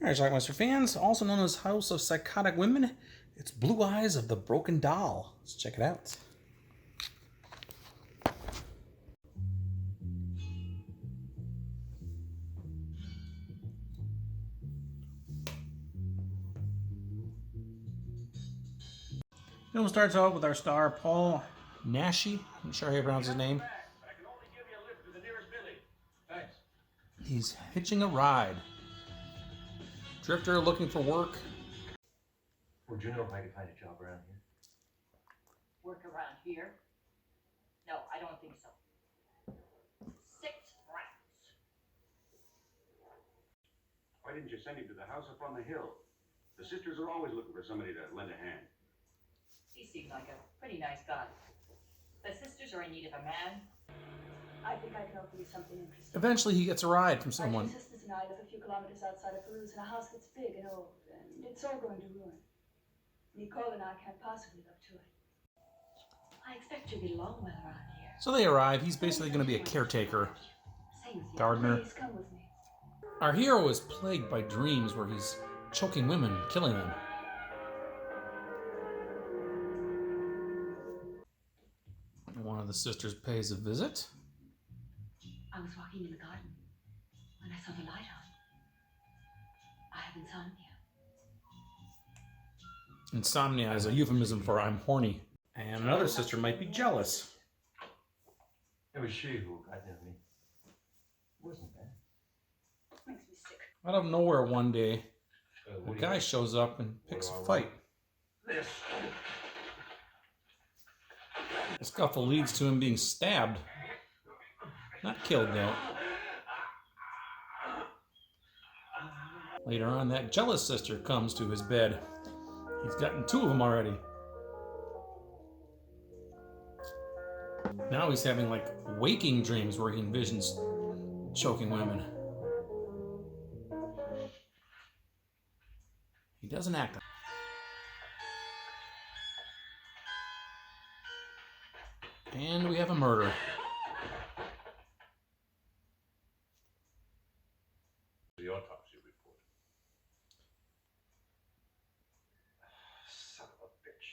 Alright, Schlockmeister fans, also known as House of Psychotic Women, it's Blue Eyes of the Broken Doll. Let's check it out. The film starts out with our star, Paul Naschy. I'm sure how you pronounce his name. He's hitching a ride. Drifter looking for work. Would you know if I could find a job around here? Work around here? No, I don't think so. 6 rats. Why didn't you send him to the house up on the hill? The sisters are always looking for somebody to lend a hand. He seems like a pretty nice guy. The sisters are in need of a man. I think I can offer you something interesting. Eventually he gets a ride from someone. My two sisters and I live a few kilometers outside of Peru's in a house that's big and old, and it's all going to ruin. Nicole and I can't possibly look to it. I expect you'll get along well around here. So they arrive. He's basically going to be a caretaker, Same with you. gardener. Please come with me. Our hero is plagued by dreams where he's choking women, killing them. One of the sisters pays a visit. I was walking in the garden when I saw the light on. I have insomnia. Insomnia is a euphemism for I'm horny. And another sister might be jealous. It was she who got near me. It wasn't bad. Makes me sick. Out of nowhere one day, a What do you guy think? shows up and picks a fight. This. The scuffle leads to him being stabbed. Not killed, though. Later on, that jealous sister comes to his bed. He's gotten 2 of them already. Now he's having, like, waking dreams where he envisions choking women. He doesn't act. And we have a murder. The autopsy report. Son of a bitch.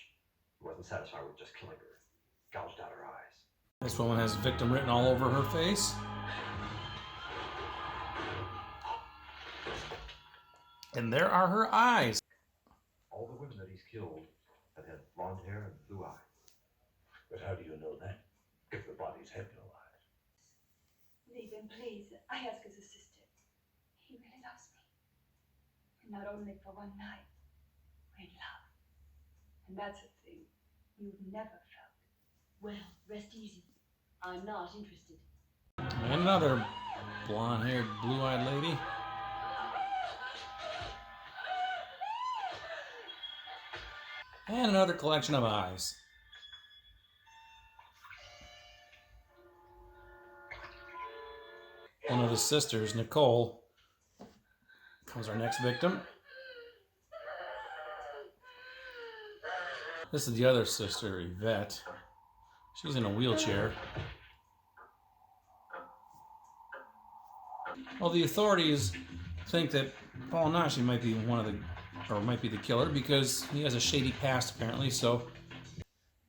He wasn't satisfied with just killing her. Gouged out her eyes. This woman has victim written all over her face. And there are her eyes. All the women that he's killed have had blonde hair and blue eyes. But how do you know that? If the bodies have no eyes. Leave him, please. I ask as a sister. He really loves me. And not only for one night. We're in love. And that's a thing you've never felt. Well, rest easy. I'm not interested. And another blonde-haired, blue-eyed lady. And another collection of eyes. One of the sisters, Nicole, becomes our next victim. This is the other sister, Yvette. She's in a wheelchair. Well, the authorities think that Paul Naschy might be might be the killer because he has a shady past apparently. So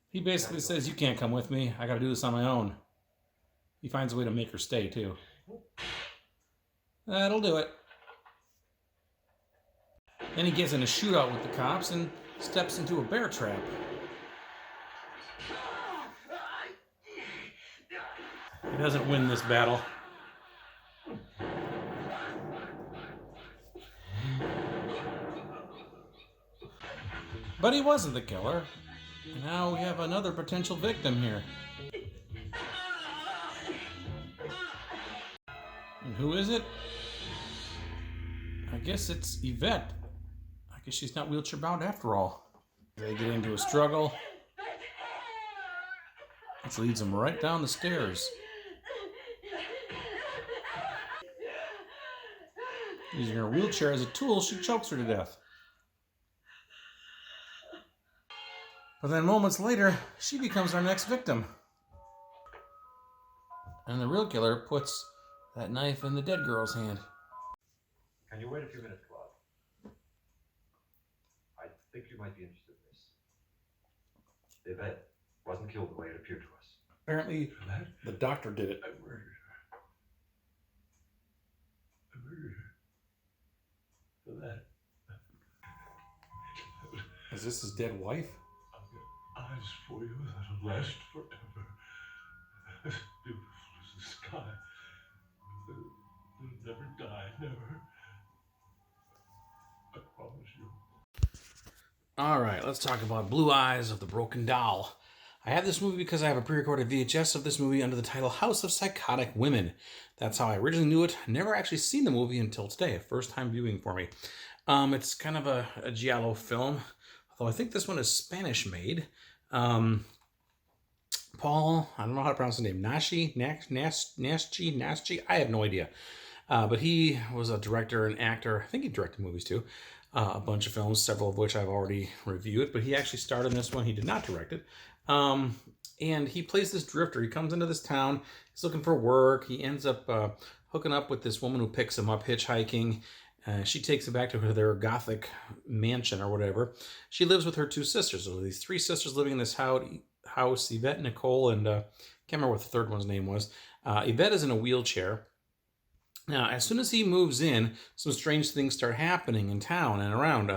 he basically says, "You can't come with me. I got to do this on my own." He finds a way to make her stay too. That'll do it. Then he gets in a shootout with the cops and steps into a bear trap. He doesn't win this battle. But he wasn't the killer. Now we have another potential victim here. And who is it? I guess it's Yvette. I guess she's not wheelchair bound after all. They get into a struggle, which leads them right down the stairs. Using her wheelchair as a tool, she chokes her to death. But then moments later, she becomes our next victim. And the real killer puts that knife in the dead girl's hand. Can you wait a few minutes, Claude? might be interested in this. Yvette wasn't killed the way it appeared to us. Apparently, the doctor did it. I murdered her. I murdered her. For that. Is this his dead wife? I've got eyes for you that'll last forever. As beautiful as the sky. They'll never die, never. I promise you. All right, let's talk about Blue Eyes of the Broken Doll. I have this movie because I have a pre-recorded VHS of this movie under the title House of Psychotic Women. That's how I originally knew it. Never actually seen the movie until today, first time viewing for me. It's kind of a giallo film, although I think this one is Spanish made. Paul, I don't know how to pronounce his name, Naschy, I have no idea. But he was a director and actor. I think he directed movies too. A bunch of films, several of which I've already reviewed, but he actually starred in this one. He did not direct it. And he plays this drifter. He comes into this town. He's looking for work. He ends up hooking up with this woman who picks him up hitchhiking. She takes him back to their Gothic mansion or whatever. She lives with her two sisters. So these three sisters living in this house, Yvette, Nicole, and can't remember what the third one's name was. Yvette is in a wheelchair. Now, as soon as he moves in, some strange things start happening in town and around.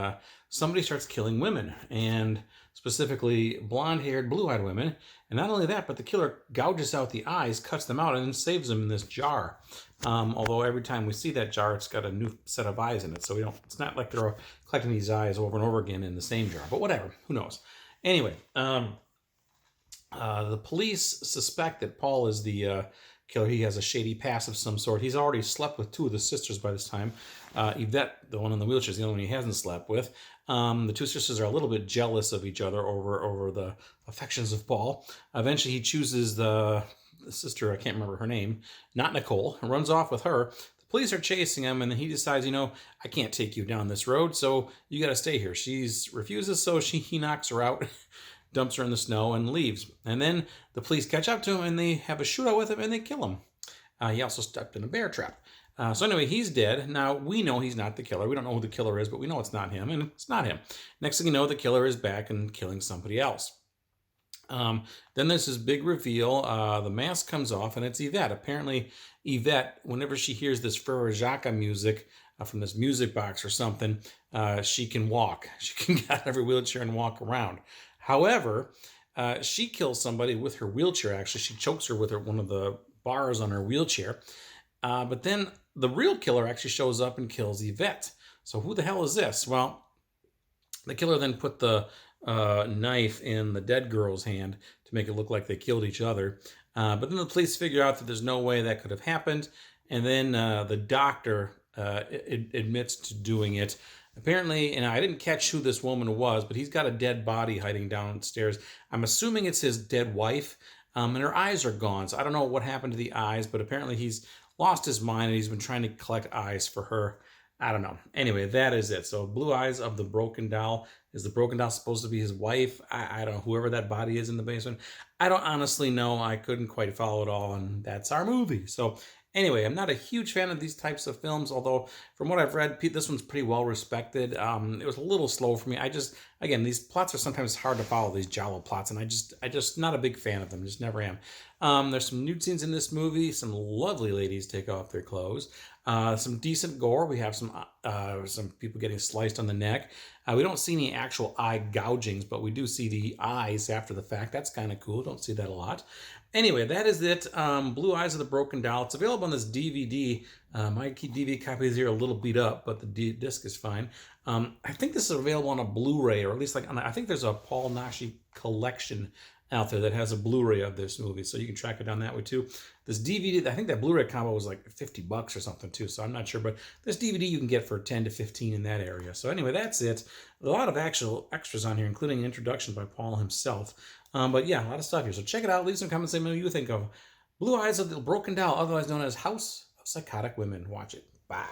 Somebody starts killing women, and specifically blonde-haired, blue-eyed women. And not only that, but the killer gouges out the eyes, cuts them out, and then saves them in this jar. Although every time we see that jar, it's got a new set of eyes in it. So it's not like they're collecting these eyes over and over again in the same jar. But whatever, who knows? Anyway, the police suspect that Paul is the killer. He has a shady past of some sort. He's already slept with two of the sisters by this time. Yvette, the one in the wheelchair, is the only one he hasn't slept with. The two sisters are a little bit jealous of each other over the affections of Paul. Eventually, he chooses the sister, I can't remember her name, not Nicole, and runs off with her. The police are chasing him, and then he decides, I can't take you down this road, so you got to stay here. She refuses, so he knocks her out, dumps her in the snow, and leaves. And then the police catch up to him, and they have a shootout with him, and they kill him. He also stepped in a bear trap. So anyway, he's dead. Now, we know he's not the killer. We don't know who the killer is, but we know it's not him, and it's not him. Next thing you know, the killer is back and killing somebody else. Then there's this big reveal. The mask comes off, and it's Yvette. Apparently, Yvette, whenever she hears this Frere Jacques music from this music box or something, she can walk. She can get out of her wheelchair and walk around. However, she kills somebody with her wheelchair, actually. She chokes her with one of the bars on her wheelchair. But then the real killer actually shows up and kills Yvette. So who the hell is this? Well, the killer then put the knife in the dead girl's hand to make it look like they killed each other. But then the police figure out that there's no way that could have happened. And then the doctor admits to doing it. Apparently, and I didn't catch who this woman was, but he's got a dead body hiding downstairs. I'm assuming it's his dead wife, and her eyes are gone. So I don't know what happened to the eyes, but apparently he's lost his mind and he's been trying to collect eyes for her. I don't know. Anyway, that is it. So Blue Eyes of the Broken Doll. Is the broken doll supposed to be his wife? I don't know. Whoever that body is in the basement. I don't honestly know. I couldn't quite follow it all, and that's our movie. So anyway, I'm not a huge fan of these types of films, although from what I've read, this one's pretty well respected. It was a little slow for me. Again, these plots are sometimes hard to follow, these giallo plots, and I just not a big fan of them. Just never am. There's some nude scenes in this movie. Some lovely ladies take off their clothes. Some decent gore. We have some people getting sliced on the neck. We don't see any actual eye gougings, but we do see the eyes after the fact. That's kind of cool. Don't see that a lot. Anyway, that is it. Blue Eyes of the Broken Doll. It's available on this DVD. My DVD copy is here a little beat up, but the disc is fine. I think this is available on a Blu-ray, or at least I think there's a Paul Naschy collection out there that has a Blu-ray of this movie, so you can track it down that way too. This DVD, I think that Blu-ray combo was like $50 or something too, so I'm not sure, but this DVD you can get for 10 to 15 in that area. So anyway, that's it. A lot of actual extras on here, including an introduction by Paul himself. But yeah, a lot of stuff here. So check it out. Leave some comments saying what you think of Blue Eyes of the Broken Doll, otherwise known as House of Psychotic Women. Watch it. Bye.